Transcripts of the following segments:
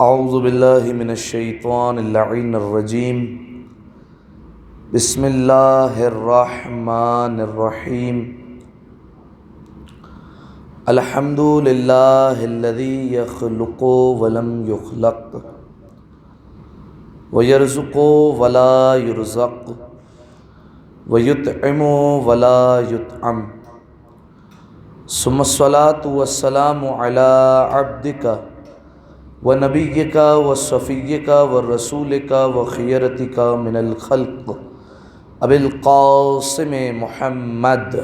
اعوذ باللہ من الشیطان اللعین الرجیم بسم اللہ الرحمن الرحیم الحمد للہ الذی یخلق ولم یخلق ویرزق ولا یرزق ویطعم ولا یطعم ثم الصلاة والسلام علی عبدک ونبیک وصفیک ورسولک وخیرتک من الخلق ابی القاسم محمد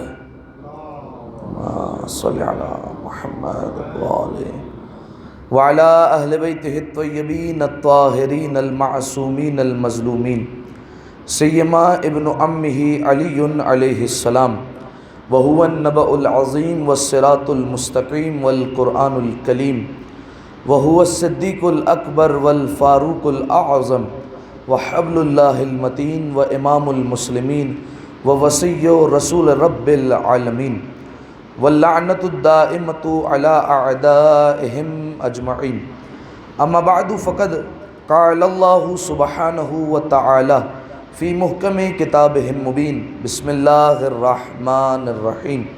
صلی علی محمد وعلی اہل بیتہ الطیبین الطاہرین المعصومین المظلومین سیما ابن امہ علی علیہ السلام وہو النبأ العظیم والصراط المستقیم والقرآن الکلیم وهو الصدیق الاکبر والفاروق الاعظم وحبل اللہ المتین وامام المسلمین ووصی رسول رب العالمین واللعنۃ الدائمۃ علی اعدائہم اجمعین اما بعد فقد قال اللہ سبحانہ وتعالی فی محکم کتابہ المبین بسم اللہ الرحمن الرحیم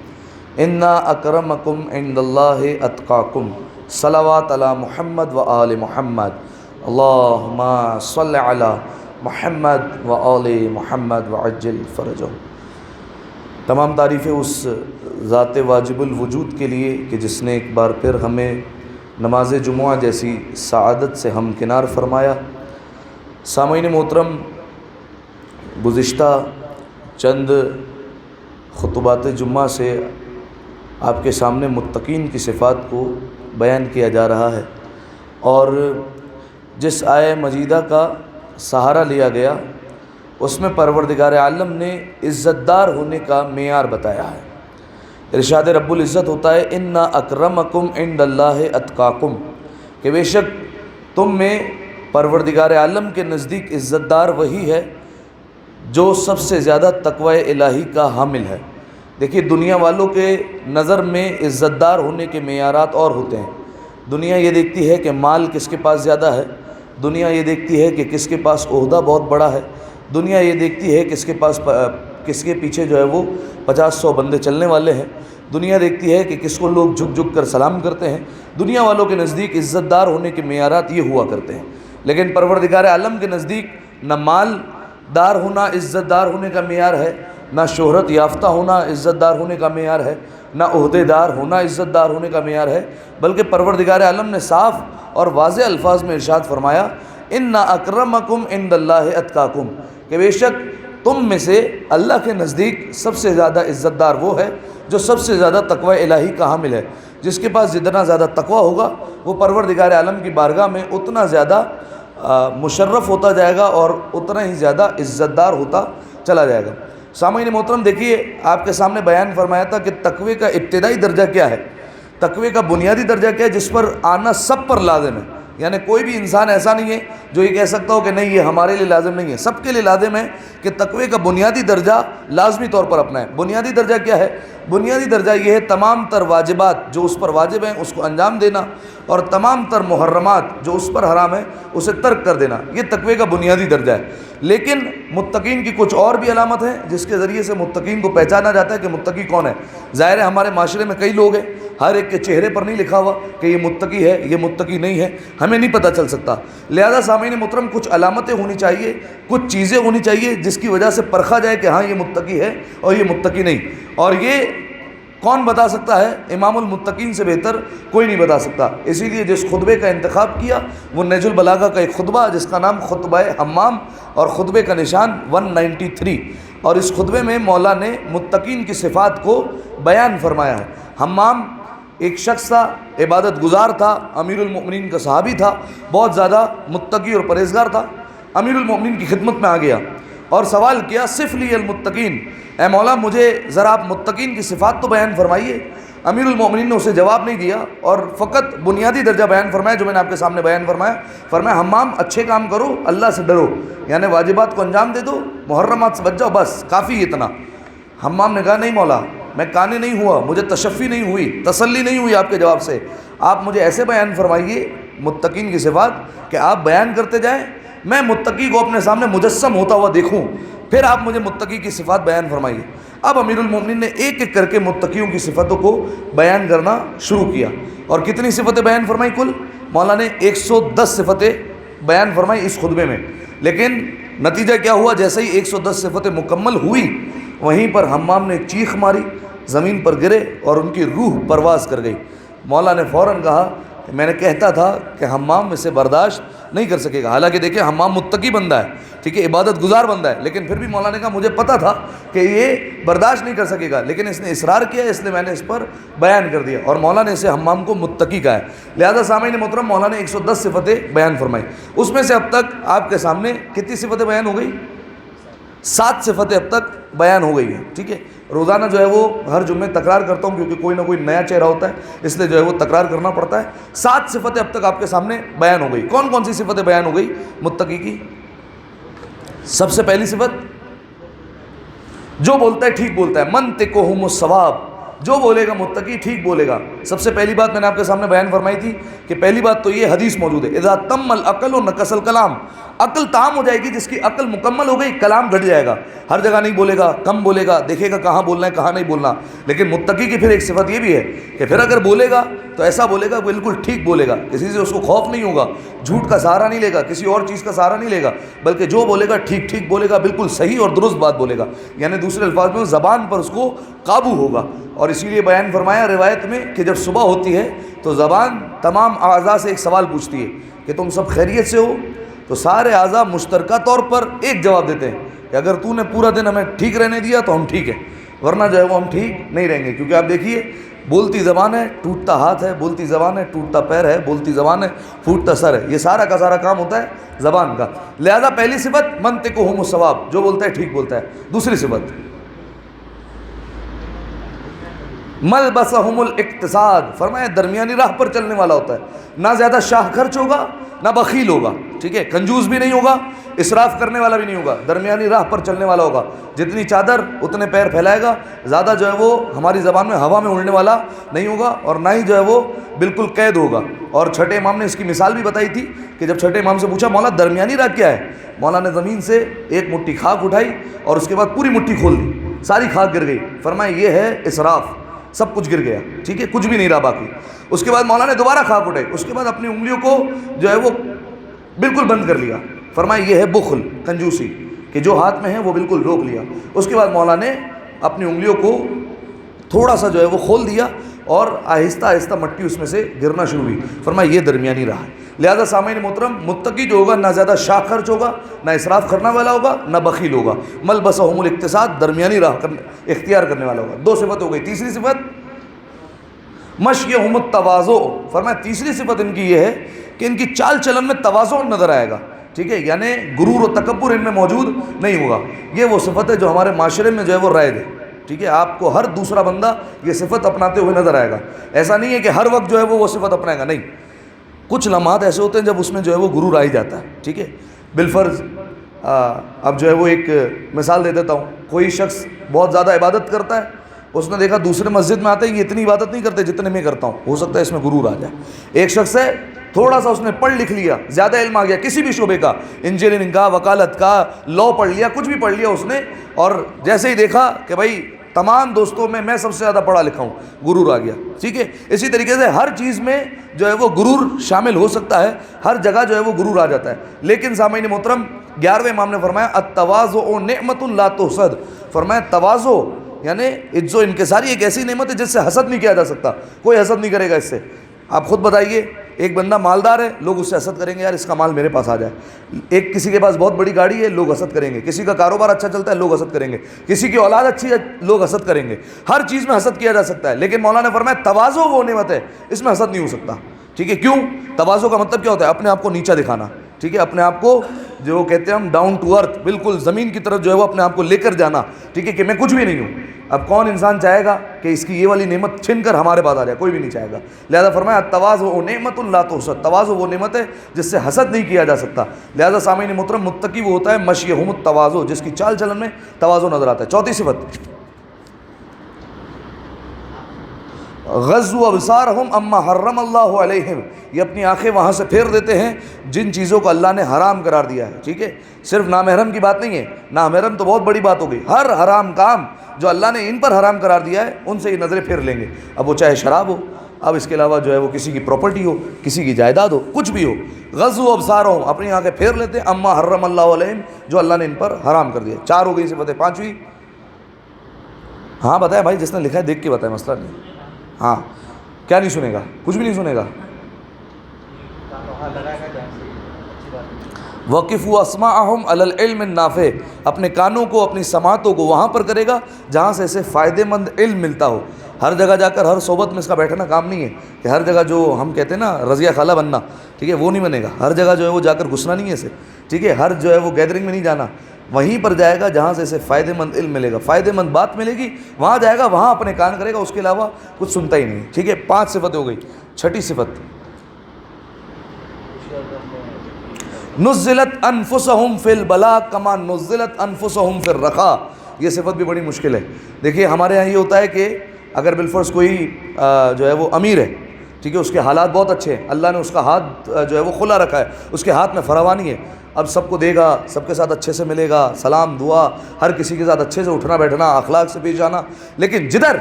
انا اکرمکم عند اللہ اتقاکم صلوات علی محمد و آل محمد اللہم صل علی محمد و آل محمد وعجل فرجہم۔ تمام تعریفیں اس ذات واجب الوجود کے لیے کہ جس نے ایک بار پھر ہمیں نماز جمعہ جیسی سعادت سے ہمکنار فرمایا۔ سامعین محترم، گزشتہ چند خطبات جمعہ سے آپ کے سامنے متقین کی صفات کو بیان کیا جا رہا ہے، اور جس آیہ مجیدہ کا سہارا لیا گیا اس میں پروردگار عالم نے عزت دار ہونے کا معیار بتایا ہے۔ ارشاد رب العزت ہوتا ہے انا اکرمکم عند اللہ اتقاکم، کہ بے شک تم میں پروردگار عالم کے نزدیک عزت دار وہی ہے جو سب سے زیادہ تقوی الہی کا حامل ہے۔ دیکھیے، دنیا والوں کے نظر میں عزت دار ہونے کے معیارات اور ہوتے ہیں۔ دنیا یہ دیکھتی ہے کہ مال کس کے پاس زیادہ ہے، دنیا یہ دیکھتی ہے کہ کس کے پاس عہدہ بہت بڑا ہے، دنیا یہ دیکھتی ہے کس کے پیچھے جو ہے وہ 50-100 بندے چلنے والے ہیں، دنیا دیکھتی ہے کہ کس کو لوگ جھک جھک کر سلام کرتے ہیں۔ دنیا والوں کے نزدیک عزت دار ہونے کے معیارات یہ ہوا کرتے ہیں، لیکن پروردگار عالم کے نزدیک نہ مال دار ہونا عزت دار ہونے کا معیار ہے، نہ شہرت یافتہ ہونا عزت دار ہونے کا معیار ہے، نہ عہدے دار ہونا عزت دار ہونے کا معیار ہے، بلکہ پروردگار عالم نے صاف اور واضح الفاظ میں ارشاد فرمایا انا اکرمکم عند اللہ اتقاکم، کہ بے شک تم میں سے اللہ کے نزدیک سب سے زیادہ عزت دار وہ ہے جو سب سے زیادہ تقوی الہی کا حامل ہے۔ جس کے پاس جتنا زیادہ تقوی ہوگا وہ پروردگار عالم کی بارگاہ میں اتنا زیادہ مشرف ہوتا جائے گا اور اتنا ہی زیادہ عزت دار ہوتا چلا جائے گا۔ سامعین محترم، دیکھیے، آپ کے سامنے بیان فرمایا تھا کہ تقوی کا ابتدائی درجہ کیا ہے، تقوی کا بنیادی درجہ کیا ہے، جس پر آنا سب پر لازم ہے۔ یعنی کوئی بھی انسان ایسا نہیں ہے جو یہ کہہ سکتا ہو کہ نہیں، یہ ہمارے لیے لازم نہیں ہے، سب کے لیے لازم ہے کہ تقوی کا بنیادی درجہ لازمی طور پر اپنائیں۔ بنیادی درجہ کیا ہے؟ بنیادی درجہ یہ ہے تمام تر واجبات جو اس پر واجب ہیں اس کو انجام دینا، اور تمام تر محرمات جو اس پر حرام ہے اسے ترک کر دینا۔ یہ تقوی کا بنیادی درجہ ہے۔ لیکن متقین کی کچھ اور بھی علامت ہیں جس کے ذریعے سے متقین کو پہچانا جاتا ہے کہ متقی کون ہے۔ ظاہر ہے ہمارے معاشرے میں کئی لوگ ہیں، ہر ایک کے چہرے پر نہیں لکھا ہوا کہ یہ متقی ہے، یہ متقی نہیں ہے، ہمیں نہیں پتہ چل سکتا۔ لہذا سامعین محترم، کچھ علامتیں ہونی چاہیے، کچھ چیزیں ہونی چاہیے جس کی وجہ سے پرکھا جائے کہ ہاں یہ متقی ہے اور یہ متقی نہیں۔ اور یہ کون بتا سکتا ہے؟ امام المتقین سے بہتر کوئی نہیں بتا سکتا۔ اسی لیے جس خطبے کا انتخاب کیا وہ نہج البلاغہ کا ایک خطبہ جس کا نام خطبہ حمام، اور خطبے کا نشان 193، اور اس خطبے میں مولا نے متقین کی صفات کو بیان فرمایا ہے۔ حمام ایک شخص تھا، عبادت گزار تھا، امیر المؤمنین کا صحابی تھا، بہت زیادہ متقی اور پرہیزگار تھا۔ امیر المؤمنین کی خدمت میں آ گیا اور سوال کیا صف لی المتقین، اے مولا مجھے ذرا آپ متقین کی صفات تو بیان فرمائیے۔ امیر المؤمنین نے اسے جواب نہیں دیا اور فقط بنیادی درجہ بیان فرمایا جو میں نے آپ کے سامنے بیان فرمایا حمام اچھے کام کرو، اللہ سے ڈرو، یعنی واجبات کو انجام دے دو، محرمات سے بچ جاؤ، بس کافی اتنا۔ حمام نے کہا نہیں مولا، میں قانع نہیں ہوا، مجھے تشفی نہیں ہوئی، تسلی نہیں ہوئی آپ کے جواب سے۔ آپ مجھے ایسے بیان فرمائیے متقین کی صفات کہ آپ بیان کرتے جائیں، میں متقی کو اپنے سامنے مجسم ہوتا ہوا دیکھوں، پھر آپ مجھے متقی کی صفات بیان فرمائیے۔ اب امیر المومنین نے ایک ایک کر کے متقیوں کی صفتوں کو بیان کرنا شروع کیا، اور کتنی صفتیں بیان فرمائی؟ کل مولا نے 110 صفتیں بیان فرمائی اس خطبے میں، لیکن نتیجہ کیا ہوا؟ جیسے ہی 110 صفتیں مکمل ہوئی، وہیں پر حمام نے چیخ ماری، زمین پر گرے اور ان کی روح پرواز کر گئی۔ مولا نے فوراً کہا کہ میں نے کہتا تھا کہ حمام اسے برداشت نہیں کر سکے گا۔ حالانکہ دیکھیں حمام متقی بندہ ہے، ٹھیک ہے، عبادت گزار بندہ ہے، لیکن پھر بھی مولا نے کہا مجھے پتہ تھا کہ یہ برداشت نہیں کر سکے گا، لیکن اس نے اصرار کیا، اس لیے میں نے اس پر بیان کر دیا، اور مولا نے اسے حمام کو متقی کہا ہے۔ لہذا سامعین محترم، مولا نے 110 صفتیں بیان فرمائی، اس میں سے اب تک آپ کے سامنے کتنی صفتیں بیان ہو گئی؟ 7 صفتیں اب تک بیان ہو گئی ہیں، ٹھیک ہے۔ روزانہ جو ہے وہ ہر جمعے تکرار کرتا ہوں، کیونکہ کوئی نہ کوئی نیا چہرہ ہوتا ہے، اس لیے جو ہے وہ تکرار کرنا پڑتا ہے۔ 7 صفتیں اب تک آپ کے سامنے بیان ہو گئی۔ کون کون سی صفتیں بیان ہو گئی متقی کی؟ سب سے پہلی صفت، جو بولتا ہے ٹھیک بولتا ہے، منطقہم الصواب، جو بولے گا متقی ٹھیک بولے گا۔ سب سے پہلی بات میں نے آپ کے سامنے بیان فرمائی تھی کہ پہلی بات تو یہ حدیث موجود ہے، اذا تم العقل نقص الکلام، عقل تام ہو جائے گی، جس کی عقل مکمل ہو گئی کلام گھٹ جائے گا، ہر جگہ نہیں بولے گا، کم بولے گا، دیکھے گا کہاں بولنا ہے کہاں نہیں بولنا۔ لیکن متقی کی پھر ایک صفت یہ بھی ہے کہ پھر اگر بولے گا تو ایسا بولے گا بالکل ٹھیک بولے گا، کسی سے اس کو خوف نہیں ہوگا، جھوٹ کا سہارا نہیں لے گا، کسی اور چیز کا سہارا نہیں لے گا، بلکہ جو بولے گا ٹھیک ٹھیک بولے گا، بالکل صحیح اور درست بات بولے گا، یعنی دوسرے الفاظ میں زبان پر اس کو قابو ہوگا۔ اور اسی لیے بیان فرمایا روایت میں کہ جب صبح ہوتی ہے تو زبان تمام اعضاء سے ایک سوال پوچھتی ہے کہ تم سب خیریت سے ہو؟ تو سارے اعضاء مشترکہ طور پر ایک جواب دیتے ہیں کہ اگر تو نے پورا دن ہمیں ٹھیک رہنے دیا تو ہم ٹھیک ہیں، ورنہ جو ہے وہ ہم ٹھیک نہیں رہیں گے۔ کیونکہ آپ دیکھیے، بولتی زبان ہے ٹوٹتا ہاتھ ہے، بولتی زبان ہے ٹوٹتا پیر ہے، بولتی زبان ہے پھوٹتا سر ہے، یہ سارا کا سارا کام ہوتا ہے زبان کا۔ لہذا پہلی صفت منطقہم الصواب، جو بولتا ہے ٹھیک بولتا ہے۔ دوسری صفت ملبسہم الاقتصاد، فرمایا درمیانی راہ پر چلنے والا ہوتا ہے، نہ زیادہ شاہ خرچ ہوگا نہ بخیل ہوگا، ٹھیک ہے، کنجوس بھی نہیں ہوگا، اسراف کرنے والا بھی نہیں ہوگا، درمیانی راہ پر چلنے والا ہوگا۔ جتنی چادر اتنے پیر پھیلائے گا، زیادہ جو ہے وہ ہماری زبان میں ہوا میں اڑنے والا نہیں ہوگا، اور نہ ہی جو ہے وہ بالکل قید ہوگا۔ اور چھٹے امام نے اس کی مثال بھی بتائی تھی کہ جب چھٹے امام سے پوچھا مولا درمیانی راہ کیا ہے، مولا نے زمین سے ایک مٹھی خاک اٹھائی اور اس کے بعد پوری مٹھی کھول دی، ساری خاک گر گئی، فرمایا یہ ہے اسراف، سب کچھ گر گیا، ٹھیک ہے، کچھ بھی نہیں رہا باقی۔ اس کے بعد مولا نے دوبارہ خاک اٹھائی، اس کے بعد اپنی انگلیوں کو جو ہے وہ بالکل بند کر لیا، فرمایا یہ ہے بخل، کنجوسی، کہ جو ہاتھ میں ہے وہ بالکل روک لیا۔ اس کے بعد مولا نے اپنی انگلیوں کو تھوڑا سا جو ہے وہ کھول دیا اور آہستہ آہستہ مٹی اس میں سے گرنا شروع ہوئی، فرمایا یہ درمیانی راہ ہے۔ لہذا سامعین محترم، متقی جو ہوگا نہ زیادہ شاہ خرچ ہوگا، نہ اسراف کرنے والا ہوگا، نہ بخیل ہوگا، ملبسہم الاقتصاد، درمیانی راہ اختیار کرنے والا ہوگا۔ 2 صفت ہو گئی۔ تیسری صفت مشیہم التواضع، فرمایا تیسری صفت ان کی یہ ہے کہ ان کی چال چلن میں تواضع نظر آئے گا، ٹھیک ہے، یعنی غرور و تکبر ان میں موجود نہیں ہوگا۔ یہ وہ صفت ہے جو ہمارے معاشرے میں جو ہے وہ رائج ہے، ٹھیک ہے، آپ کو ہر دوسرا بندہ یہ صفت اپناتے ہوئے نظر آئے گا۔ ایسا نہیں ہے کہ ہر وقت جو ہے وہ صفت اپنائے گا، نہیں، کچھ لمحات ایسے ہوتے ہیں جب اس میں جو ہے وہ غرور آ ہی جاتا ہے، ٹھیک ہے۔ بالفرض اب جو ہے وہ ایک مثال دے دیتا ہوں، کوئی شخص بہت زیادہ عبادت کرتا ہے، اس نے دیکھا دوسرے مسجد میں آتے ہیں یہ اتنی عبادت نہیں کرتے جتنے میں کرتا ہوں، ہو سکتا ہے اس میں غرور آ جائے۔ ایک شخص ہے، تھوڑا سا اس نے پڑھ لکھ لیا، زیادہ علم آ گیا کسی بھی شعبے کا، انجینئرنگ کا، وکالت کا، لاء پڑھ لیا، کچھ بھی پڑھ لیا اس نے، اور جیسے ہی دیکھا کہ بھائی تمام دوستوں میں سب سے زیادہ پڑھا لکھا ہوں، غرور آ گیا، ٹھیک ہے۔ اسی طریقے سے ہر چیز میں جو ہے وہ غرور شامل ہو سکتا ہے، ہر جگہ جو ہے وہ غرور آ جاتا ہے۔ لیکن سامعین محترم، 11ویں امام نے فرمایا التواضع نعمت لا تحسد، فرمایا تواضع یعنی عجز و انکساری ایک ایسی نعمت ہے جس سے حسد نہیں کیا جا سکتا، کوئی حسد نہیں کرے گا اس سے۔ آپ خود بتائیے، ایک بندہ مالدار ہے، لوگ اس سے حسد کریں گے، یار اس کا مال میرے پاس آ جائے۔ ایک کسی کے پاس بہت بڑی گاڑی ہے، لوگ حسد کریں گے۔ کسی کا کاروبار اچھا چلتا ہے، لوگ حسد کریں گے۔ کسی کی اولاد اچھی ہے، لوگ حسد کریں گے۔ ہر چیز میں حسد کیا جا سکتا ہے، لیکن مولانا نے فرمایا تواضع وہ نعمت ہے، اس میں حسد نہیں ہو سکتا، ٹھیک ہے۔ کیوں؟ تواضع کا مطلب کیا ہوتا ہے؟ اپنے آپ کو نیچا دکھانا، ٹھیک ہے، اپنے آپ کو جو کہتے ہیں ہم ڈاؤن ٹو ارتھ، بالکل زمین کی طرف جو ہے وہ اپنے آپ کو لے کر جانا، ٹھیک ہے، کہ میں کچھ بھی نہیں ہوں۔ اب کون انسان چاہے گا کہ اس کی یہ والی نعمت چھن کر ہمارے پاس آ جائے؟ کوئی بھی نہیں چاہے گا۔ لہذا فرمایا تواضع نعمت لا تحسد، تواضع وہ نعمت ہے جس سے حسد نہیں کیا جا سکتا۔ لہذا سامعین محترم، متقی وہ ہوتا ہے مشیہم التواضع، جس کی چال چلن میں تواضع نظر آتا ہے۔ 4تھی صفت غضوا ابصارہم اما حرم اللہ علیہم، یہ اپنی آنکھیں وہاں سے پھیر دیتے ہیں جن چیزوں کو اللہ نے حرام قرار دیا ہے. ٹھیک ہے، صرف نامحرم کی بات نہیں ہے، نامحرم تو بہت بڑی بات ہو گئی، ہر حرام کام جو اللہ نے ان پر حرام قرار دیا ہے ان سے یہ نظریں پھیر لیں گے. اب وہ چاہے شراب ہو، اب اس کے علاوہ جو ہے وہ کسی کی پراپرٹی ہو، کسی کی جائیداد ہو، کچھ بھی ہو. غضوا ابصارہم، اپنی آنکھیں پھیر لیتے ہیں اما حرم اللہ علیہم، جو اللہ نے ان پر حرام کر دیا. 4 ہو گئی صفتیں. 5ویں، ہاں بتائیں بھائی، جس نے لکھا ہے دیکھ کے بتائیں، مسئلہ نہیں. ہاں کیا نہیں سنے گا؟ کچھ بھی نہیں سنے گا. وقفوا اسماعہم علی العلم النافع، اپنے کانوں کو، اپنی سماعتوں کو وہاں پر کرے گا جہاں سے اسے فائدے مند علم ملتا ہو. ہر جگہ جا کر ہر صحبت میں اس کا بیٹھنا کام نہیں ہے کہ ہر جگہ جو ہم کہتے ہیں نا رضیہ خالہ بننا، ٹھیک ہے، وہ نہیں بنے گا. ہر جگہ جو ہے وہ جا کر گھسنا نہیں ہے اسے، ٹھیک ہے، ہر جو ہے وہ گیدرنگ میں نہیں جانا، وہیں پر جائے گا جہاں سے اسے فائدے مند علم ملے گا، فائدے مند بات ملے گی، وہاں جائے گا، وہاں اپنے کان کرے گا، اس کے علاوہ کچھ سنتا ہی نہیں. ٹھیک ہے، 5 صفتیں ہو گئی. 6ٹھی صفت، نزلت انفسہم فی البلاء کما نزلت انفسہم فی الرخاء. یہ صفت بھی بڑی مشکل ہے. دیکھیے ہمارے یہاں یہ ہوتا ہے کہ اگر بالفرض کوئی جو ہے وہ امیر ہے، ٹھیک ہے، اس کے حالات بہت اچھے ہیں، اللہ نے اس کا ہاتھ جو ہے وہ کھلا رکھا ہے، اس کے ہاتھ میں فراوانی ہے، اب سب کو دے گا، سب کے ساتھ اچھے سے ملے گا، سلام دعا، ہر کسی کے ساتھ اچھے سے اٹھنا بیٹھنا، اخلاق سے پیش آنا. لیکن جدھر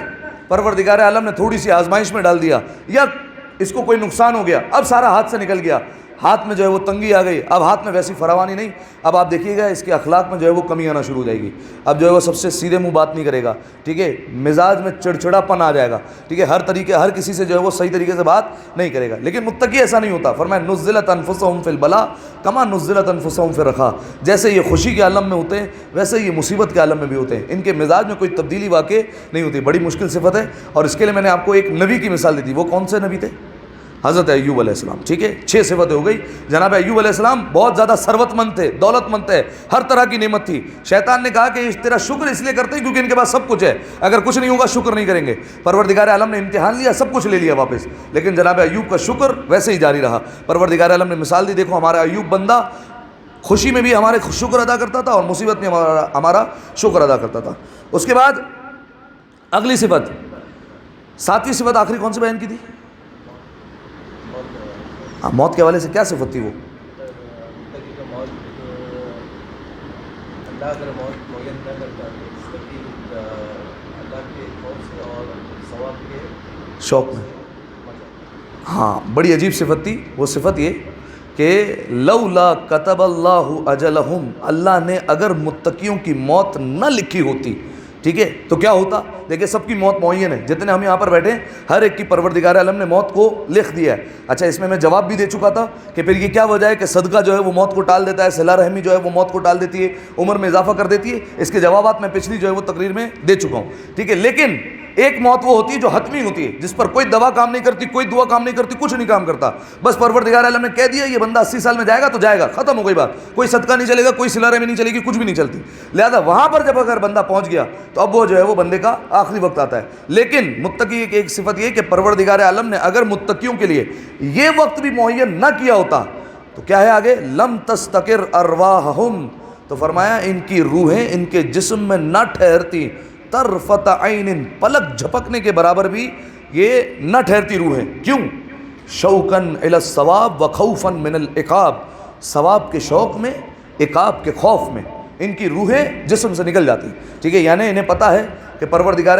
پروردگار عالم نے تھوڑی سی آزمائش میں ڈال دیا یا اس کو کوئی نقصان ہو گیا، اب سارا ہاتھ سے نکل گیا، ہاتھ میں جو ہے وہ تنگی آ گئی، اب ہاتھ میں ویسی فراوانی نہیں، اب آپ دیکھیے گا اس کے اخلاق میں جو ہے وہ کمی آنا شروع ہو جائے گی. اب جو ہے وہ سب سے سیدھے منہ بات نہیں کرے گا، ٹھیک ہے، مزاج میں چڑچڑا پن آ جائے گا، ٹھیک ہے، ہر کسی سے جو ہے وہ صحیح طریقے سے بات نہیں کرے گا. لیکن متقی ایسا نہیں ہوتا. فرمایا نزلت انفسہم فی البلاء کما نزلت انفسہم فی الرخاء، جیسے یہ خوشی کے عالم میں ہوتے ہیں ویسے یہ مصیبت کے عالم میں بھی ہوتے ہیں، ان کے مزاج میں کوئی تبدیلی واقع نہیں ہوتی. بڑی مشکل صفت ہے. اور اس کے لیے میں نے آپ کو ایک نبی کی مثال دی تھی. وہ کون سے نبی تھے؟ حضرت ایوب علیہ السلام. ٹھیک ہے، 6 صفتیں ہو گئی. جناب ایوب علیہ السلام بہت زیادہ ثروت مند تھے، دولت مند تھے، ہر طرح کی نعمت تھی. شیطان نے کہا کہ تیرا شکر اس لیے کرتے ہیں کیونکہ ان کے پاس سب کچھ ہے، اگر کچھ نہیں ہوگا شکر نہیں کریں گے. پروردگار عالم نے امتحان لیا، سب کچھ لے لیا واپس، لیکن جناب ایوب کا شکر ویسے ہی جاری رہا. پروردگار عالم نے مثال دی، دیکھو ہمارا ایوب بندہ خوشی میں بھی ہمارے شکر ادا کرتا تھا اور مصیبت میں ہمارا شکر ادا کرتا تھا. اس کے بعد اگلی صفت، 7ویں صفت آخری کون سی بیان کی تھی؟ موت کے حوالے سے کیا صفت تھی وہ؟ شوق میں. ہاں بڑی عجیب صفت تھی. وہ صفت یہ کہ لولا کتب اللہ اجلہم، اللہ نے اگر متقیوں کی موت نہ لکھی ہوتی، ٹھیک ہے، تو کیا ہوتا؟ دیکھیں سب کی موت معین ہے، جتنے ہم یہاں پر بیٹھے ہیں ہر ایک کی پروردگار عالم نے موت کو لکھ دیا ہے. اچھا اس میں جواب بھی دے چکا تھا کہ پھر یہ کیا وجہ ہے کہ صدقہ جو ہے وہ موت کو ٹال دیتا ہے، صلہ رحمی جو ہے وہ موت کو ٹال دیتی ہے، عمر میں اضافہ کر دیتی ہے. اس کے جوابات میں پچھلی جو ہے وہ تقریر میں دے چکا ہوں، ٹھیک ہے. لیکن ایک موت وہ ہوتی ہے جو حتمی ہوتی ہے، جس پر کوئی دوا کام نہیں کرتی، کوئی دعا کام نہیں کرتی، کچھ نہیں کام کرتا. بس پروردگار عالم نے کہہ دیا یہ بندہ 80 سال میں جائے گا تو جائے گا، ختم ہو گئی بات. کوئی صدقہ نہیں چلے گا، کوئی صلہ رحمی نہیں چلے گی، کچھ بھی نہیں چلتی. لہذا وہاں پر جب اگر بندہ پہنچ گیا تو اب وہ جو ہے وہ بندے کا آخری وقت آتا ہے. لیکن متقی کی ایک صفت یہ کہ پروردگار عالم نے اگر متقیوں کے لیے یہ وقت بھی معین نہ کیا ہوتا تو کیا ہے آگے؟ لم تستقر ارواحہم، تو فرمایا ان کی روحیں ان کے جسم میں نہ ٹھہرتی، طرفت عین، پلک جھپکنے کے برابر بھی یہ نہ ٹھہرتی روحیں. کیوں؟ شوقاً الی الثواب و خوفاً من العقاب، ثواب کے شوق میں، عقاب کے خوف میں ان کی روحیں جسم سے نکل جاتی. ٹھیک ہے، یعنی انہیں پتہ ہے کہ پروردگار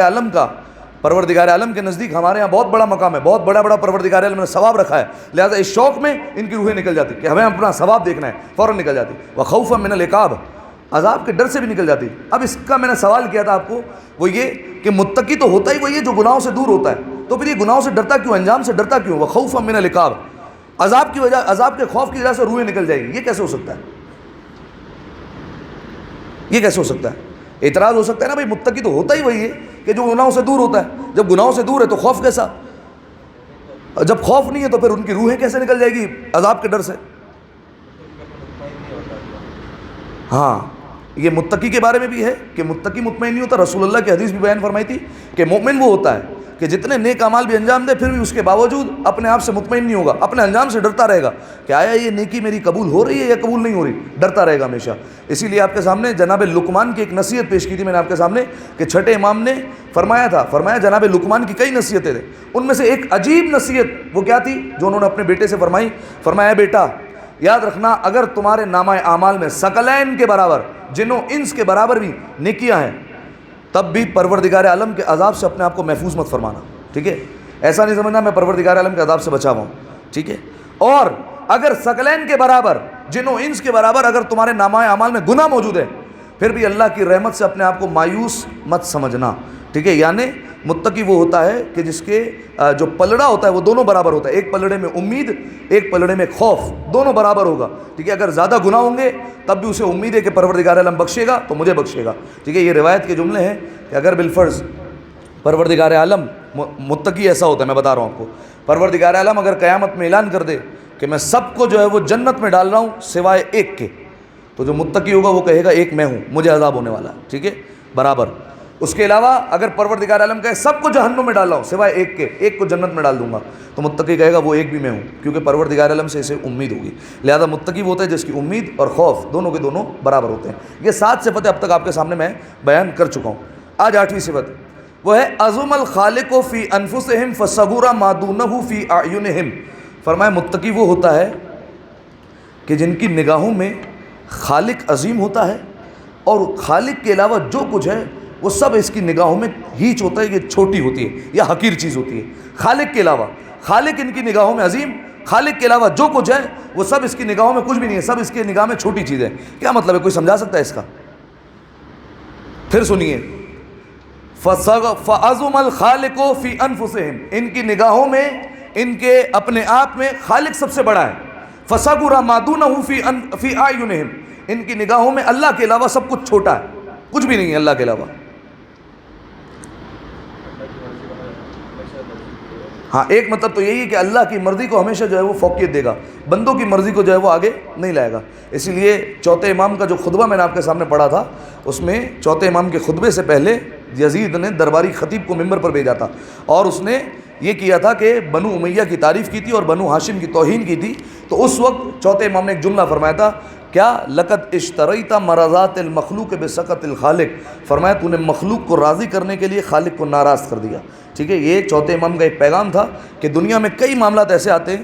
عالم کے نزدیک ہمارے ہاں بہت بڑا مقام ہے، بہت بڑا پروردگار عالم نے ثواب رکھا ہے. لہذا اس شوق میں ان کی روحیں نکل جاتی کہ ہمیں اپنا ثواب دیکھنا ہے، فوراً نکل جاتی. وخوفا من العقاب، عذاب کے ڈر سے بھی نکل جاتی. اب اس کا میں نے سوال کیا تھا آپ کو، وہ یہ کہ متقی تو ہوتا ہی وہی ہے جو گناہوں سے دور ہوتا ہے، تو پھر یہ گناہوں سے ڈرتا کیوں، انجام سے ڈرتا کیوں؟ وخوفا من العقاب، عذاب کی وجہ، عذاب کے خوف کی وجہ سے روحیں نکل جائیں گی. یہ کیسے ہو سکتا ہے؟ یہ کیسے ہو سکتا ہے؟ اعتراض ہو سکتا ہے نا بھائی، متقی تو ہوتا ہی وہی ہے کہ جو گناہوں سے دور ہوتا ہے. جب گناہوں سے دور ہے تو خوف کیسا؟ جب خوف نہیں ہے تو پھر ان کی روحیں کیسے نکل جائے گی عذاب کے ڈر سے؟ ہاں یہ متقی کے بارے میں بھی ہے کہ متقی مطمئن نہیں ہوتا. رسول اللہ کی حدیث بھی بیان فرمائی تھی کہ مومن وہ ہوتا ہے کہ جتنے نیک اعمال بھی انجام دے پھر بھی اس کے باوجود اپنے آپ سے مطمئن نہیں ہوگا، اپنے انجام سے ڈرتا رہے گا کہ آیا یہ نیکی میری قبول ہو رہی ہے یا قبول نہیں ہو رہی، ڈرتا رہے گا ہمیشہ۔ اسی لیے آپ کے سامنے جناب لقمان کی ایک نصیحت پیش کی تھی میں نے آپ کے سامنے کہ چھٹے امام نے فرمایا جناب لقمان کی کئی نصیحتیں تھیں، ان میں سے ایک عجیب نصیحت وہ کیا تھی جو انہوں نے اپنے بیٹے سے فرمایا بیٹا یاد رکھنا، اگر تمہارے نامہ اعمال میں ثقلین کے برابر، جنوں انس کے برابر بھی نیکیاں ہیں، تب بھی پروردگار عالم کے عذاب سے اپنے آپ کو محفوظ مت فرمانا، ٹھیک ہے؟ ایسا نہیں سمجھنا میں پروردگار عالم کے عذاب سے بچا ہوا ہوں، ٹھیک ہے؟ اور اگر ثقلین کے برابر، جنوں انس کے برابر اگر تمہارے نامہ اعمال میں گناہ موجود ہے، پھر بھی اللہ کی رحمت سے اپنے آپ کو مایوس مت سمجھنا، ٹھیک ہے؟ یعنی متقی وہ ہوتا ہے کہ جس کے جو پلڑا ہوتا ہے وہ دونوں برابر ہوتا ہے، ایک پلڑے میں امید، ایک پلڑے میں خوف، دونوں برابر ہوگا، ٹھیک ہے؟ اگر زیادہ گناہ ہوں گے تب بھی اسے امید ہے کہ پروردگار عالم بخشے گا تو مجھے بخشے گا، ٹھیک ہے؟ یہ روایت کے جملے ہیں کہ اگر بالفرض پروردگار عالم، متقی ایسا ہوتا ہے میں بتا رہا ہوں آپ کو، پروردگار عالم اگر قیامت میں اعلان کر دے کہ میں سب کو جو ہے وہ جنت میں ڈال رہا ہوں سوائے ایک کے، تو جو متقی ہوگا وہ کہے گا ایک میں ہوں، مجھے عذاب ہونے والا ہے، ٹھیک ہے؟ برابر۔ اس کے علاوہ اگر پروردگار عالم کہے سب کو جہنم میں ڈال رہا ہوں سوائے ایک کے، ایک کو جنت میں ڈال دوں گا، تو متقی کہے گا وہ ایک بھی میں ہوں، کیونکہ پروردگار عالم سے اسے امید ہوگی۔ لہذا متقی وہ ہوتا ہے جس کی امید اور خوف دونوں کے دونوں برابر ہوتے ہیں۔ یہ 7 صفتیں اب تک آپ کے سامنے میں بیان کر چکا ہوں۔ آج 8ویں صفت وہ ہے عظم الخالق فی انفسہم فصغر ما دونہ فی اعینہم۔ فرمایا متقی وہ ہوتا ہے کہ جن کی نگاہوں میں خالق عظیم ہوتا ہے اور خالق کے علاوہ جو کچھ ہے وہ سب اس کی نگاہوں میں ہیچ ہوتا ہے، یہ چھوٹی ہوتی ہے یا حقیر چیز ہوتی ہے۔ خالق کے علاوہ، خالق ان کی نگاہوں میں عظیم، خالق کے علاوہ جو کچھ ہے وہ سب اس کی نگاہوں میں کچھ بھی نہیں ہے، سب اس کی نگاہ میں چھوٹی چیز ہے۔ کیا مطلب ہے؟ کوئی سمجھا سکتا ہے اس کا؟ پھر سنیے، فَعَظُمَ الْخَالِقُ فِي أَنفُسِهِمْ، ان کی نگاہوں میں، ان کے اپنے آپ میں خالق سب سے بڑا ہے۔ فَصَغُرَ مَا دُونَهُ فِي أَعْيُنِهِمْ، ان کی نگاہوں میں اللہ کے علاوہ سب کچھ چھوٹا ہے، کچھ بھی نہیں ہے اللہ کے علاوہ۔ ہاں ایک مطلب تو یہی ہے کہ اللہ کی مرضی کو ہمیشہ جو ہے وہ فوقیت دے گا، بندوں کی مرضی کو جو ہے وہ آگے نہیں لائے گا۔ اسی لیے چوتھے امام کا جو خطبہ میں نے آپ کے سامنے پڑھا تھا، اس میں چوتھے امام کے خطبے سے پہلے یزید نے درباری خطیب کو ممبر پر بھیجا تھا، اور اس نے یہ کیا تھا کہ بنو امیہ کی تعریف کی تھی اور بنو ہاشم کی توہین کی تھی۔ تو اس وقت چوتھے امام نے ایک جملہ فرمایا تھا، کیا لقد اشتریت مرضات المخلوق بسخط الخالق، فرمایا تو نے مخلوق کو راضی کرنے کے لیے خالق کو ناراض کر دیا، ٹھیک ہے؟ یہ چوتھے امام کا ایک پیغام تھا کہ دنیا میں کئی معاملات ایسے آتے ہیں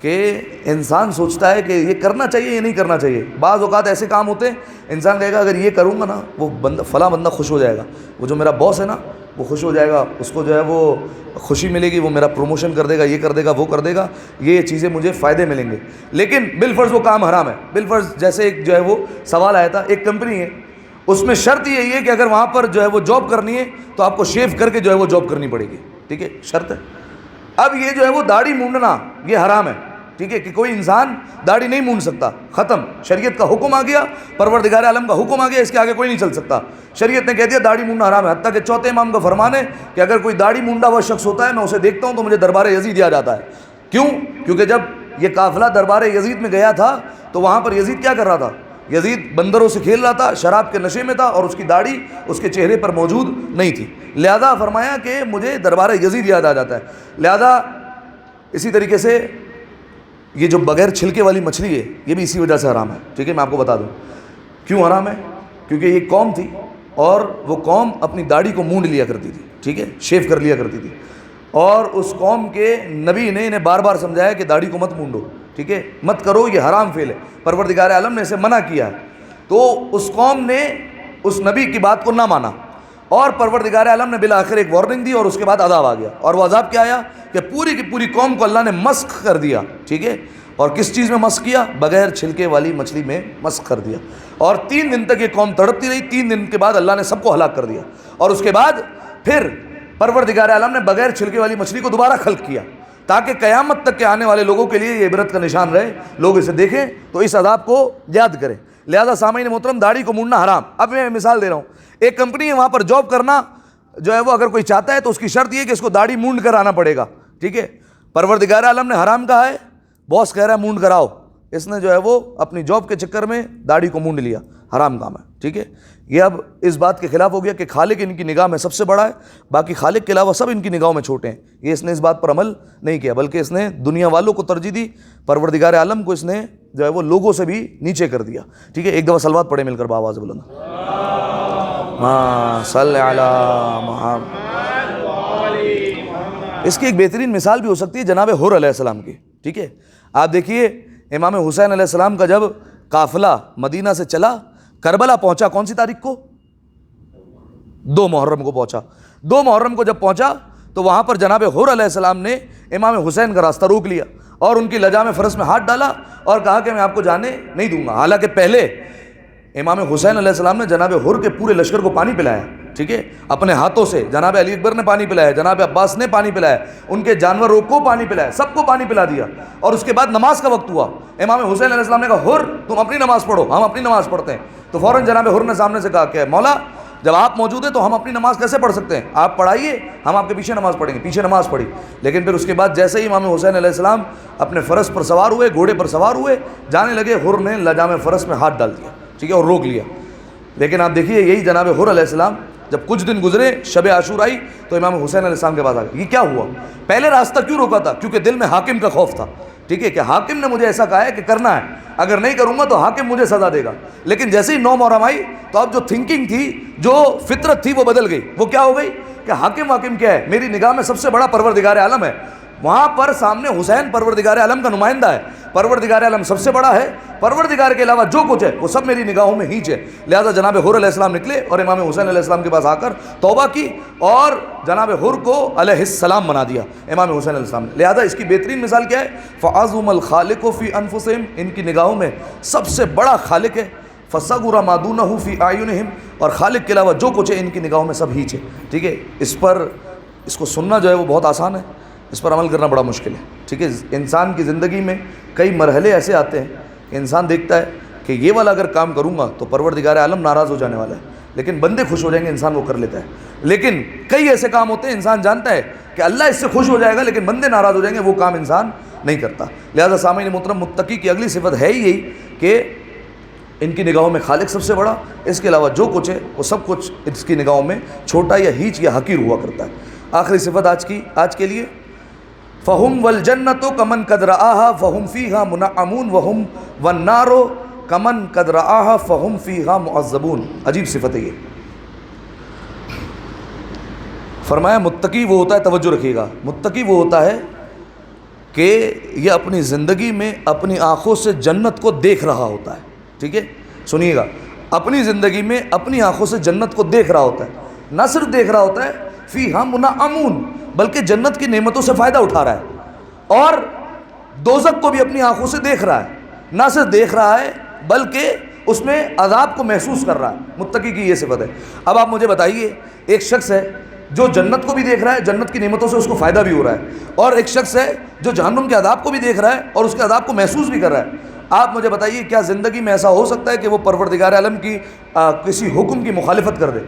کہ انسان سوچتا ہے کہ یہ کرنا چاہیے یہ نہیں کرنا چاہیے۔ بعض اوقات ایسے کام ہوتے ہیں انسان کہے گا اگر یہ کروں گا نا وہ بندہ فلاں بندہ خوش ہو جائے گا، وہ جو میرا باس ہے نا وہ خوش ہو جائے گا، اس کو جو ہے وہ خوشی ملے گی، وہ میرا پروموشن کر دے گا، یہ کر دے گا، وہ کر دے گا، یہ چیزیں مجھے فائدے ملیں گے، لیکن بالفرض وہ کام حرام ہے۔ بالفرض جیسے ایک جو ہے وہ سوال آیا تھا، ایک کمپنی ہے، اس میں شرط یہی ہے کہ اگر وہاں پر جو ہے وہ جاب کرنی ہے تو آپ کو شیو کر کے جو ہے وہ جاب کرنی پڑے گی، ٹھیک ہے؟ شرط ہے۔ اب یہ جو ہے وہ داڑھی مونڈنا یہ حرام ہے، ٹھیک ہے؟ کہ کوئی انسان داڑھی نہیں مونڈ سکتا، ختم، شریعت کا حکم آ گیا، پروردگار عالم کا حکم آ گیا، اس کے آگے کوئی نہیں چل سکتا۔ شریعت نے کہہ دیا داڑھی مونڈنا حرام ہے، حتیٰ کہ چوتھے امام کا فرمان ہے کہ اگر کوئی داڑھی مونڈا ہوا شخص ہوتا ہے میں اسے دیکھتا ہوں تو مجھے دربار یزید یاد آتا ہے۔ کیوں؟ کیونکہ جب یہ قافلہ دربار یزید میں گیا تھا تو وہاں پر یزید کیا کر رہا تھا؟ یزید بندروں سے کھیل رہا تھا، شراب کے نشے میں تھا، اور اس کی داڑھی اس کے چہرے پر موجود نہیں تھی، لہذا فرمایا کہ مجھے دربار یزید یاد آ جاتا ہے۔ لہذا اسی طریقے سے یہ جو بغیر چھلکے والی مچھلی ہے یہ بھی اسی وجہ سے حرام ہے، ٹھیک ہے؟ میں آپ کو بتا دوں کیوں حرام ہے۔ کیونکہ یہ قوم تھی اور وہ قوم اپنی داڑھی کو مونڈ لیا کرتی تھی، ٹھیک ہے؟ شیو کر لیا کرتی تھی، اور اس قوم کے نبی نے انہیں بار بار سمجھایا کہ داڑھی کو مت مونڈو، ٹھیک ہے؟ مت کرو، یہ حرام فعل ہے، پروردگار عالم نے اسے منع کیا ہے۔ تو اس قوم نے اس نبی کی بات کو نہ مانا، اور پروردگار عالم نے بالآخر ایک وارننگ دی، اور اس کے بعد عذاب آ گیا، اور وہ عذاب کیا آیا کہ پوری کی پوری قوم کو اللہ نے مسخ کر دیا، ٹھیک ہے؟ اور کس چیز میں مسخ کیا؟ بغیر چھلکے والی مچھلی میں مسخ کر دیا، اور 3 دن تک یہ قوم تڑپتی رہی، 3 دن کے بعد اللہ نے سب کو ہلاک کر دیا، اور اس کے بعد پھر پروردگار عالم نے بغیر چھلکے والی مچھلی کو دوبارہ خلق کیا، تاکہ قیامت تک کے آنے والے لوگوں کے لیے یہ عبرت کا نشان رہے، لوگ اسے دیکھیں تو اس عذاب کو یاد کریں۔ لہذا سامعین محترم داڑھی کو مونڈنا حرام۔ اب میں مثال دے رہا ہوں، ایک کمپنی ہے وہاں پر جاب کرنا جو ہے وہ اگر کوئی چاہتا ہے تو اس کی شرط یہ کہ اس کو داڑھی مونڈ کر آنا پڑے گا، ٹھیک ہے؟ پروردگار عالم نے حرام کہا ہے، باس کہہ رہا ہے مونڈ کراؤ، اس نے جو ہے وہ اپنی جاب کے چکر میں داڑھی کو مونڈ لیا، حرام کام ہے، ٹھیک ہے. یہ اب اس بات کے خلاف ہو گیا کہ خالق ان کی نگاہ میں سب سے بڑا ہے، باقی خالق کے علاوہ سب ان کی نگاہوں میں چھوٹے ہیں. یہ اس نے اس بات پر عمل نہیں کیا، بلکہ اس نے دنیا والوں کو ترجیح دی، پروردگار عالم کو اس نے جو ہے وہ لوگوں سے بھی نیچے کر دیا. ٹھیک ہے، ایک دفعہ صلوات پڑھے مل کر بآواز بلند. ماں صلی علی محمد. اس کی ایک بہترین مثال بھی ہو سکتی ہے جناب حر علیہ السلام کی. ٹھیک ہے، آپ دیکھیے امام حسین علیہ السلام کا جب قافلہ مدینہ سے چلا، کربلا پہنچا کون سی تاریخ کو؟ 2 محرم کو پہنچا. 2 محرم کو جب پہنچا تو وہاں پر جناب حر علیہ السلام نے امام حسین کا راستہ روک لیا اور ان کی لجام فرس میں ہاتھ ڈالا اور کہا کہ میں آپ کو جانے نہیں دوں گا. حالانکہ پہلے امام حسین علیہ السلام نے جناب حر کے پورے لشکر کو پانی پلایا، ٹھیک ہے، اپنے ہاتھوں سے. جناب علی اکبر نے پانی پلایا، جناب عباس نے پانی پلایا، ان کے جانوروں کو پانی پلایا، سب کو پانی پلا دیا. اور اس کے بعد نماز کا وقت ہوا، امام حسین علیہ السلام نے کہا حر تم اپنی نماز پڑھو، ہم اپنی نماز پڑھتے ہیں. تو فوراً جناب حر نے سامنے سے کہا کہ مولا جب آپ موجود ہیں تو ہم اپنی نماز کیسے پڑھ سکتے ہیں؟ آپ پڑھائیے، ہم آپ کے پیچھے نماز پڑھیں گے. پیچھے نماز پڑھی. لیکن پھر اس کے بعد جیسے ہی امام حسین علیہ السلام اپنے فرس پر سوار ہوئے، گھوڑے پر سوار ہوئے، جانے لگے، حر نے لجام فرس میں ہاتھ ڈال دیا، ٹھیک ہے، اور روک لیا. لیکن آپ دیکھیے یہی جناب حر علیہ السلام جب کچھ دن گزرے، شب عاشور آئی تو امام حسین علیہ السلام کے پاس آ گئے. یہ کیا ہوا؟ پہلے راستہ کیوں روکا تھا؟ کیونکہ دل میں حاکم کا خوف تھا، ٹھیک ہے، کہ حاکم نے مجھے ایسا کہا ہے کہ کرنا ہے، اگر نہیں کروں گا تو حاکم مجھے سزا دے گا. لیکن جیسے ہی 9 محرم آئی تو اب جو تھنکنگ تھی، جو فطرت تھی، وہ بدل گئی. وہ کیا ہو گئی کہ حاکم کیا ہے؟ میری نگاہ میں سب سے بڑا پروردگار عالم ہے. وہاں پر سامنے حسین پروردگار عالم کا نمائندہ ہے، پروردگار عالم سب سے بڑا ہے، پروردگار کے علاوہ جو کچھ ہے وہ سب میری نگاہوں میں ہینچ ہے. لہذا جناب حر علیہ السلام نکلے اور امام حسین علیہ السلام کے پاس آ کر توبہ کی اور جناب حر کو علیہ السلام بنا دیا امام حسین علیہ السلام نے. لہذا اس کی بہترین مثال کیا ہے؟ فَعَظُمَ الْخَالِقُ فِي أَنفُسِهِمْ، ان کی نگاہوں میں سب سے بڑا خالق ہے. فَصَغُرَ مَا دُونَهُ فِي أَعْيُنِهِمْ، اور خالق کے علاوہ جو کچھ ہے ان کی نگاہوں میں سب ہینچ ہے. ٹھیک ہے، اس کو سننا جو ہے وہ بہت آسان ہے، اس پر عمل کرنا بڑا مشکل ہے. ٹھیک ہے، انسان کی زندگی میں کئی مرحلے ایسے آتے ہیں کہ انسان دیکھتا ہے کہ یہ والا اگر کام کروں گا تو پروردگار عالم ناراض ہو جانے والا ہے، لیکن بندے خوش ہو جائیں گے، انسان وہ کر لیتا ہے. لیکن کئی ایسے کام ہوتے ہیں انسان جانتا ہے کہ اللہ اس سے خوش ہو جائے گا، لیکن بندے ناراض ہو جائیں گے، وہ کام انسان نہیں کرتا. لہذا سامعین محترم، متقی کی اگلی صفت ہے ہی یہی کہ ان کی نگاہوں میں خالق سب سے بڑا، اس کے علاوہ جو کچھ ہے وہ سب کچھ اس کی نگاہوں میں چھوٹا یا ہیچ یا حقیر ہوا کرتا ہے. آخری صفت آج کے لیے، فَهُمْ وَالْجَنَّةُ كَمَنْ قَدْ رَآهَا فَهُمْ فِيهَا مُنَعَّمُونَ وَهُمْ وَالنَّارُ كَمَنْ قَدْ رَآهَا فَهُمْ فِيهَا مُعَذَّبُونَ. عجیب صفت ہے یہ. فرمایا متقی وہ ہوتا ہے، توجہ رکھیے گا، متقی وہ ہوتا ہے کہ یہ اپنی زندگی میں اپنی آنکھوں سے جنت کو دیکھ رہا ہوتا ہے. ٹھیک ہے، سنیے گا، اپنی زندگی میں اپنی آنکھوں سے جنت کو دیکھ رہا ہوتا ہے. نہ صرف دیکھ رہا ہوتا ہے، فیہا منعمون، بلکہ جنت کی نعمتوں سے فائدہ اٹھا رہا ہے، اور دوزخ کو بھی اپنی آنکھوں سے دیکھ رہا ہے. نہ صرف دیکھ رہا ہے بلکہ اس میں عذاب کو محسوس کر رہا ہے. متقی کی یہ صفت ہے. اب آپ مجھے بتائیے، ایک شخص ہے جو جنت کو بھی دیکھ رہا ہے، جنت کی نعمتوں سے اس کو فائدہ بھی ہو رہا ہے، اور ایک شخص ہے جو جہنم کے عذاب کو بھی دیکھ رہا ہے اور اس کے عذاب کو محسوس بھی کر رہا ہے. آپ مجھے بتائیے، کیا زندگی میں ایسا ہو سکتا ہے کہ وہ پروردگار عالم کی کسی حکم کی مخالفت کر دے؟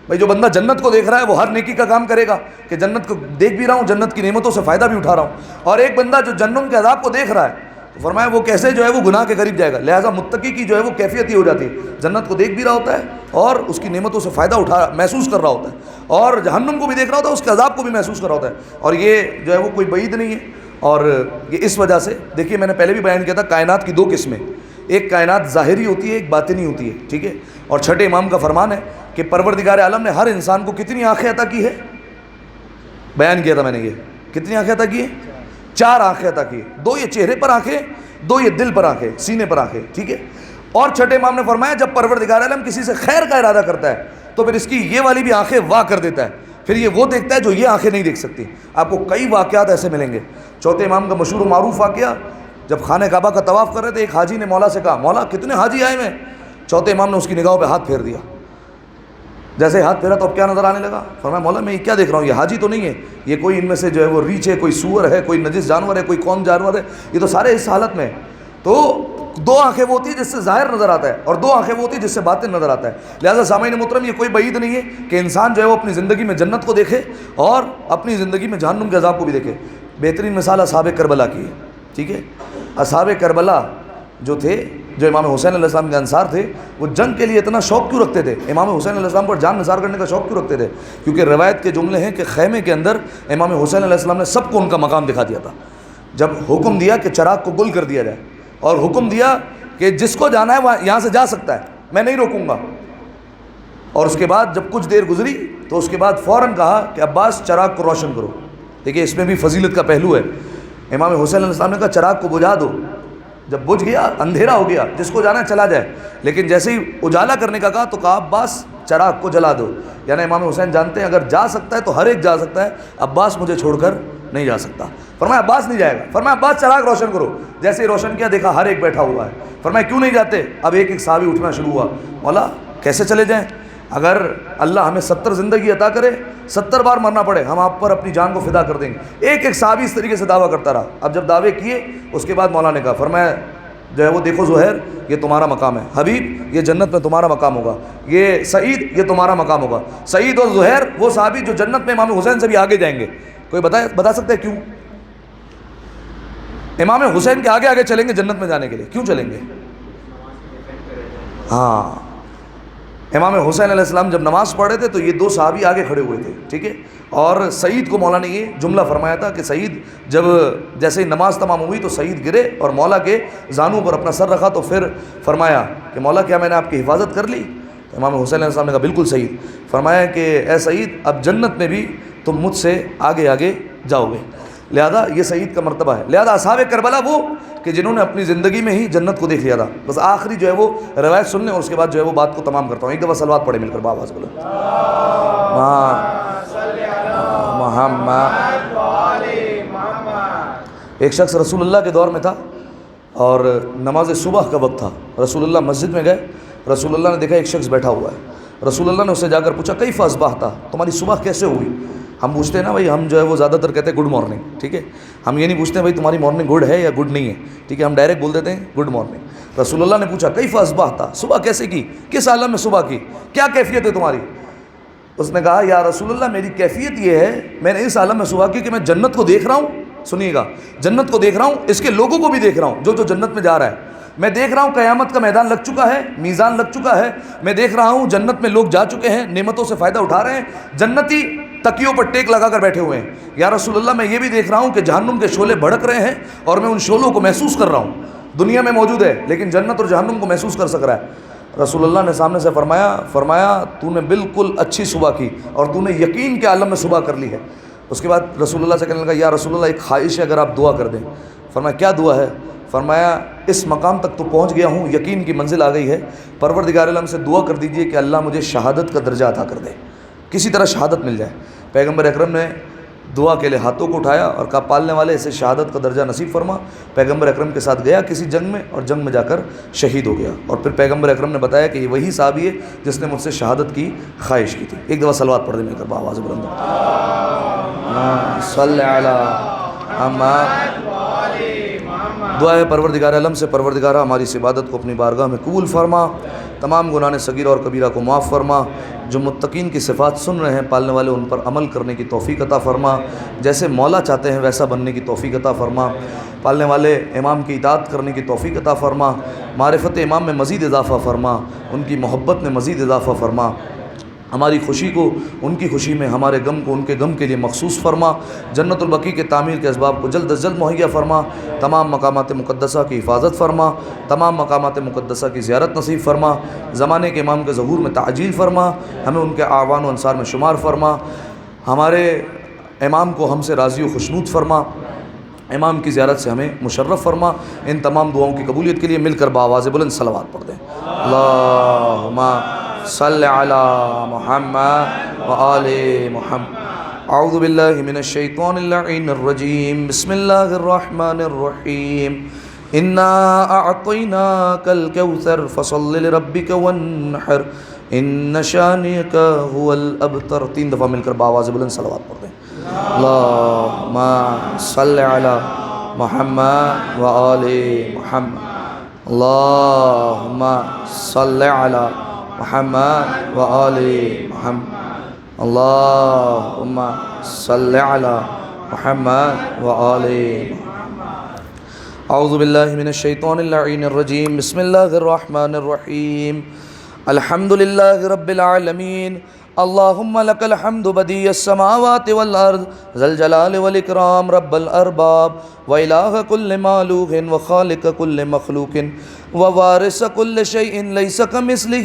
بھائی جو بندہ جنت کو دیکھ رہا ہے وہ ہر نیکی کا کام کرے گا کہ جنت کو دیکھ بھی رہا ہوں، جنت کی نعمتوں سے فائدہ بھی اٹھا رہا ہوں. اور ایک بندہ جو جہنم کے عذاب کو دیکھ رہا ہے تو فرمایا وہ کیسے جو ہے وہ گناہ کے قریب جائے گا. لہٰذا متقی کی جو ہے وہ کیفیت ہی ہو جاتی ہے، جنت کو دیکھ بھی رہا ہوتا ہے اور اس کی نعمتوں سے فائدہ محسوس کر رہا ہوتا ہے، اور جہنم کو بھی دیکھ رہا ہوتا ہے، اس کے عذاب کو بھی محسوس کر رہا ہوتا ہے. اور یہ جو ہے وہ کوئی بعید نہیں ہے. اور یہ اس وجہ سے دیکھیے، میں نے پہلے بھی بیان کیا تھا، کائنات کی 2 قسمیں، ایک کائنات ظاہری ہوتی ہے، ایک باطنی ہوتی ہے. ٹھیک ہے، اور چھٹے امام کا فرمان ہے کہ پروردگار عالم نے ہر انسان کو کتنی آنکھیں عطا کی ہے؟ بیان کیا تھا میں نے، یہ کتنی آنکھیں عطا کی ہیں؟ 4 آنکھیں عطا کی. 2 یہ چہرے پر آنکھیں، 2 یہ دل پر آنکھیں، سینے پر آنکھیں. ٹھیک ہے، اور چھٹے امام نے فرمایا جب پروردگار عالم کسی سے خیر کا ارادہ کرتا ہے تو پھر اس کی یہ والی بھی آنکھیں واہ کر دیتا ہے، پھر یہ وہ دیکھتا ہے جو یہ آنکھیں نہیں دیکھ سکتی. آپ کو کئی واقعات ایسے ملیں گے. چوتھے امام کا مشہور و معروف واقعہ، جب خانہ کعبہ کا طواف کر رہے تھے، ایک حاجی نے مولا سے کہا، مولا کتنے حاجی آئے ہیں؟ چوتھے امام نے اس کی نگاہوں پہ ہاتھ پھیر دیا. جیسے ہاتھ پھیرا تو اب کیا نظر آنے لگا؟ فرمایا مولا میں یہ کیا دیکھ رہا ہوں، یہ حاجی تو نہیں ہے، یہ کوئی ان میں سے جو ہے وہ ریچھ ہے، کوئی سور ہے، کوئی نجس جانور ہے، کوئی کون جانور ہے، یہ تو سارے اس حالت میں. تو 2 آنکھیں وہ ہوتی ہیں جس سے ظاہر نظر آتا ہے، اور 2 آنکھیں وہ ہوتی ہیں جس سے باطن نظر آتا ہے. لہٰذا سامعین محترم، یہ کوئی بعید نہیں ہے کہ انسان جو ہے وہ اپنی زندگی میں جنت کو دیکھے اور اپنی زندگی میں جہنم کے عذاب کو بھی دیکھے. بہترین مثال اصحاب کربلا کی ہے. ٹھیک ہے، اصحاب کربلا جو تھے، جو امام حسین علیہ السلام کے انصار تھے، وہ جنگ کے لیے اتنا شوق کیوں رکھتے تھے؟ امام حسین علیہ السلام پر جان نثار کرنے کا شوق کیوں رکھتے تھے؟ کیونکہ روایت کے جملے ہیں کہ خیمے کے اندر امام حسین علیہ السلام نے سب کو ان کا مقام دکھا دیا تھا. جب حکم دیا کہ چراغ کو گل کر دیا جائے اور حکم دیا کہ جس کو جانا ہے وہ یہاں سے جا سکتا ہے، میں نہیں روکوں گا. اور اس کے بعد جب کچھ دیر گزری تو اس کے بعد فوراً کہا کہ عباس چراغ کو روشن کرو. دیکھیے اس میں بھی فضیلت کا پہلو ہے. امام حسین علیہ السلام نے کہا چراغ کو بجھا دو. جب بجھ گیا، اندھیرا ہو گیا، جس کو جانا ہے چلا جائے. لیکن جیسے ہی اجالا کرنے کا کہا تو کہا عباس چراغ کو جلا دو. یعنی امام حسین جانتے ہیں اگر جا سکتا ہے تو ہر ایک جا سکتا ہے، عباس مجھے چھوڑ کر نہیں جا سکتا. فرمایا عباس نہیں جائے گا. فرمایا عباس چراغ روشن کرو. جیسے ہی روشن کیا دیکھا ہر ایک بیٹھا ہوا ہے. فرمایا کیوں نہیں جاتے؟ اب ایک ایک صحابی اٹھنا شروع ہوا. مولا کیسے چلے جائیں؟ اگر اللہ ہمیں 70 زندگی عطا کرے، 70 بار مرنا پڑے، ہم آپ پر اپنی جان کو فدا کر دیں گے. ایک ایک صحابی اس طریقے سے دعویٰ کرتا رہا. اب جب دعوے کیے اس کے بعد مولا نے کہا، فرمایا جو ہے وہ دیکھو زہیر یہ تمہارا مقام ہے، حبیب یہ جنت میں تمہارا مقام ہوگا، یہ سعید یہ تمہارا مقام ہوگا. سعید اور زہیر وہ صحابی جو جنت میں امام حسین سے بھی آگے جائیں گے. کوئی بتا سکتا ہے کیوں؟ امام حسین کے آگے آگے چلیں گے جنت میں جانے کے لیے. کیوں چلیں گے؟ ہاں، امام حسین علیہ السلام جب نماز پڑھ رہے تھے تو یہ دو صحابی آگے کھڑے ہوئے تھے، ٹھیک ہے. اور سعید کو مولا نے یہ جملہ فرمایا تھا کہ سعید جب جیسے ہی نماز تمام ہوئی تو سعید گرے اور مولا کے زانوں پر اپنا سر رکھا تو پھر فرمایا کہ مولا کیا میں نے آپ کی حفاظت کر لی؟ تو امام حسین علیہ السلام نے کہا بالکل سعید. فرمایا کہ اے سعید اب جنت میں بھی تم مجھ سے آگے آگے جاؤ گے. لہذا یہ سعید کا مرتبہ ہے. لہذا اصحاب کربلا وہ کہ جنہوں نے اپنی زندگی میں ہی جنت کو دیکھ لیا تھا. بس آخری جو ہے وہ روایت سن لیں اور اس کے بعد جو ہے وہ بات کو تمام کرتا ہوں. ایک دفعہ صلوات پڑھے مل کر بابا سے بولو محمد. ایک شخص رسول اللہ کے دور میں تھا اور نماز صبح کا وقت تھا. رسول اللہ مسجد میں گئے. رسول اللہ نے دیکھا ایک شخص بیٹھا ہوا ہے. رسول اللہ نے اس سے جا کر پوچھا کیف اصبحت، تمہاری صبح کیسے ہوئی؟ ہم پوچھتے ہیں نا بھائی، ہم جو ہے وہ زیادہ تر کہتے ہیں گڈ مارننگ، ٹھیک ہے. ہم یہ نہیں پوچھتے ہیں بھائی تمہاری مارننگ گڈ ہے یا گڈ نہیں ہے، ٹھیک ہے. ہم ڈائریکٹ بول دیتے ہیں گڈ مارننگ. رسول اللہ نے پوچھا کیف اصبحت، صبح کیسے کی، کس عالم میں صبح کی، کیا کیفیت ہے تمہاری؟ اس نے کہا یا رسول اللہ میری کیفیت یہ ہے میں نے اس عالم میں صبح کی کہ میں جنت کو دیکھ رہا ہوں. سنیے گا، جنت کو دیکھ رہا ہوں، اس کے لوگوں کو بھی دیکھ رہا ہوں جو جو جنت میں جا رہا ہے. میں دیکھ رہا ہوں قیامت کا میدان لگ چکا ہے، میزان لگ چکا ہے. میں دیکھ رہا ہوں جنت میں لوگ جا چکے ہیں، نعمتوں سے فائدہ اٹھا رہے ہیں، جنتی تکیوں پر ٹیک لگا کر بیٹھے ہوئے ہیں. یا رسول اللہ میں یہ بھی دیکھ رہا ہوں کہ جہنم کے شعلے بھڑک رہے ہیں اور میں ان شعلوں کو محسوس کر رہا ہوں. دنیا میں موجود ہے لیکن جنت اور جہنم کو محسوس کر سک رہا ہے. رسول اللہ نے سامنے سے فرمایا تو نے بالکل اچھی صبح کی اور تو نے یقین کے عالم میں صبح کر لی ہے. اس کے بعد رسول اللہ سے کہنے لگا یا رسول اللہ ایک خواہش ہے اگر آپ دعا کر دیں. فرمایا کیا دعا ہے؟ فرمایا اس مقام تک تو پہنچ گیا ہوں، یقین کی منزل آ گئی ہے، پروردگار عالم سے دعا کر دیجئے کہ اللہ مجھے شہادت کا درجہ عطا کر دے، کسی طرح شہادت مل جائے. پیغمبر اکرم نے دعا کے لیے ہاتھوں کو اٹھایا اور کہا پالنے والے اسے شہادت کا درجہ نصیب فرما. پیغمبر اکرم کے ساتھ گیا کسی جنگ میں اور جنگ میں جا کر شہید ہو گیا. اور پھر پیغمبر اکرم نے بتایا کہ یہ وہی صحابی ہے جس نے مجھ سے شہادت کی خواہش کی تھی. ایک دفعہ صلوات پڑھ دیں مل کر آواز بلند صلی علی محمد. دعا ہے پروردگار عالم سے، پروردگارہ ہماری اس عبادت کو اپنی بارگاہ میں قبول فرما، تمام گناہ صغیرہ اور کبیرہ کو معاف فرما. جو متقین کی صفات سن رہے ہیں پالنے والے ان پر عمل کرنے کی توفیق عطا فرما، جیسے مولا چاہتے ہیں ویسا بننے کی توفیق عطا فرما. پالنے والے امام کی اطاعت کرنے کی توفیق عطا فرما، معرفت امام میں مزید اضافہ فرما، ان کی محبت میں مزید اضافہ فرما. ہماری خوشی کو ان کی خوشی میں، ہمارے غم کو ان کے غم کے لیے مخصوص فرما. جنت البقیع کے تعمیر کے اسباب کو جلد از جلد مہیا فرما. تمام مقامات مقدسہ کی حفاظت فرما، تمام مقامات مقدسہ کی زیارت نصیب فرما. زمانے کے امام کے ظہور میں تعجیل فرما، ہمیں ان کے اعوان و انصار میں شمار فرما. ہمارے امام کو ہم سے راضی و خوشنود فرما، امام کی زیارت سے ہمیں مشرف فرما. ان تمام دعاؤں کی قبولیت کے لیے مل کر بآواز بلند صلوات پڑھ دیں. اللہم صلی علی محمد وآل محمد. اعوذ باللہ من الشیطان اللعین الرجیم. بسم اللہ الرحمن الرحیم. انا اعطیناک الکوثر فصل لربک وانحر ان شانئک هو الابتر. 3 دفعہ مل کر بآواز بلند صلوات پڑھ دیں. اللہم صلی علی محمد وآل محمد. اللہم صلی علی محمد وآل محمد. اللہم صلی علی محمد وآل محمد. اعوذ باللہ من الشیطان اللعین الرجیم بسم اللہ الرحمن الرحیم الحمد للہ رب العالمین اللہم لک الحمد بدیع السماوات والارض ذا الجلال والاکرام رب الارباب وإلہ کل معلوق وخالق کل مخلوق ووارث کل شیء لیس کمثلہ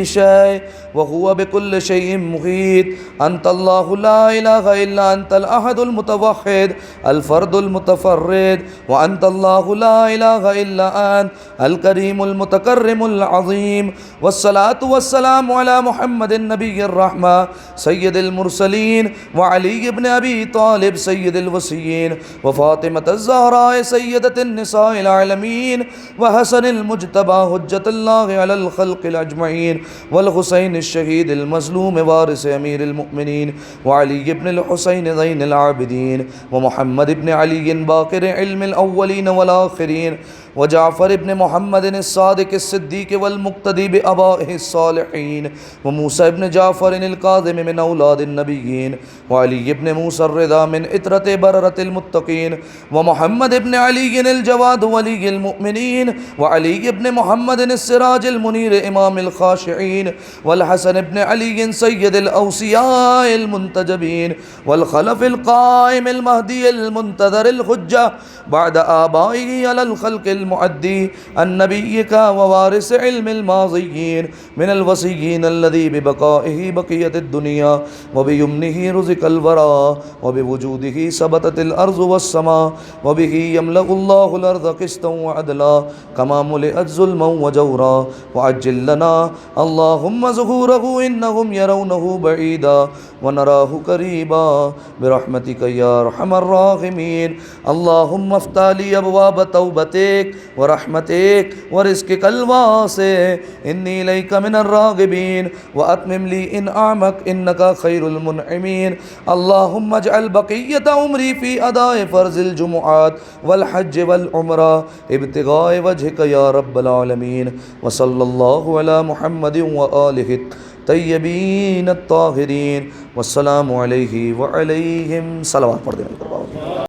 شیء وهو بكل شيء محيط أنت الله لا إله إلا أنت الأحد المتوحد الفرد المتفرد وأنت الله لا إله إلا أنت الكريم المتكرم العظيم والصلاة والسلام على محمد النبي الرحمة سيد المرسلين وعلي بن أبي طالب سيد الوصيين وفاطمة الزهراء سيدة النساء العالمين وحسن المجتبى حجة الله على الخلق الأجمعين والحسين الشهيد المظلوم وارث أمير المؤمنين وعلي بن الحسين زين العابدين ومحمد بن علي باقر علم الأولين والآخرين وجعفر بن محمد الصادق الصديق والمقتدي بآبائه الصالحين وموسى بن جعفر الكاظم من أولاد النبيين وعلي بن موسى الرضا من إترة بررة المتقين ومحمد بن علي الجواد ولي المؤمنين وعلي بن محمد السراج المنير إمام الخاشعين والحسن بن علي سيد الأوصياء المنتجبين والخلف القائم المهدي المنتظر الحجة بعد آبائه على الخلق المعدي النبيك ووارث علم الماضيين من الوصيين الذي ببقائه بقية الدنيا وبيمنه رزق الورى وبوجوده ثبتت الأرض والسماء وبه يملأ الله الأرض قسطا وعدلا كما ملئت ظلما وجورا وعجل لنا اللهم ظهوره إنهم يرونه بعيدا ونراه قريبا برحمتك يا أرحم الراحمين اللهم افتح لي أبواب توبتك ورحمتك ورزقك الواسع إني إليك من الراغبين وأتمم لي إنعامك إنك خير المنعمين اللهم اجعل بقية عمري في أداء فرض الجمعات والحج والعمرة ابتغاء وجهك يا رب العالمين وصلى الله على محمد وآله الطيبين الطاهرين والسلام عليه وعليهم صلوات پڑھ دیں.